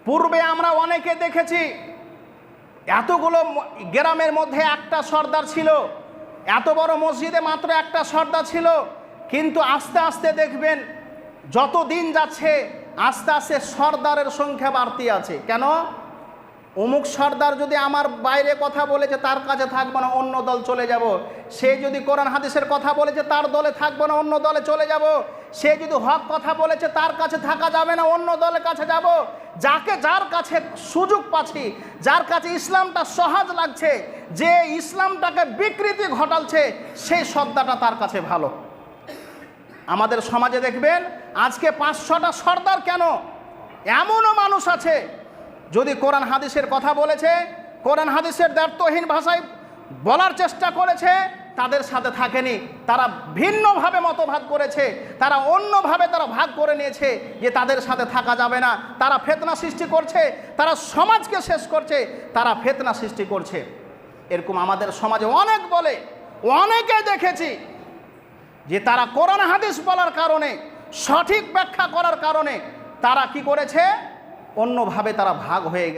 পূর্বে আমরা অনেকে দেখেছি এতগুলো গ্রামের মধ্যে একটা সর্দার ছিল, এত বড় মসজিদে মাত্র একটা সর্দার ছিল, কিন্তু আস্তে আস্তে দেখবেন যত দিন যাচ্ছে আস্তে আস্তে সর্দারের সংখ্যা বাড়তি আছে। কেন? অমুক সর্দার যদি আমার বাইরে কথা বলেছে তার কাছে থাকবো না, অন্য দল চলে যাব। সে যদি কোরআন হাদিসের কথা বলেছে তার দলে থাকবো না, অন্য দলে চলে যাব। সে যদি হক কথা বলেছে তার কাছে থাকা যাবে না, অন্য দলের কাছে যাব। যাকে যার কাছে সুযোগ পাচ্ছি, যার কাছে ইসলামটা সহজ লাগছে, যে ইসলামটাকে বিকৃতি ঘটালছে, সেই সর্দারটা তার কাছে ভালো। আমাদের সমাজে দেখবেন আজকে 5-6টা সর্দার কেন, এমনও মানুষ আছে যদি কোরআন হাদিসের কথা বলেছে, কোরআন হাদিসের দ্ব্যর্থহীন ভাষায় বলার চেষ্টা করেছে, তাদের সাথে থাকেনি, তারা ভিন্নভাবে মতভাগ করেছে, তারা অন্যভাবে তারা ভাগ করে নিয়েছে যে তাদের সাথে থাকা যাবে না। তারা ফিতনা সৃষ্টি করছে, তারা সমাজকে শেষ করছে, তারা ফিতনা সৃষ্টি করছে। এরকম আমাদের সমাজে অনেক বলে, অনেকে দেখেছি যে তারা কোরআন হাদিস বলার কারণে, সঠিক ব্যাখ্যা করার কারণে তারা কি করেছে, অন্যভাবে তারা ভাগ হয়ে গেছে।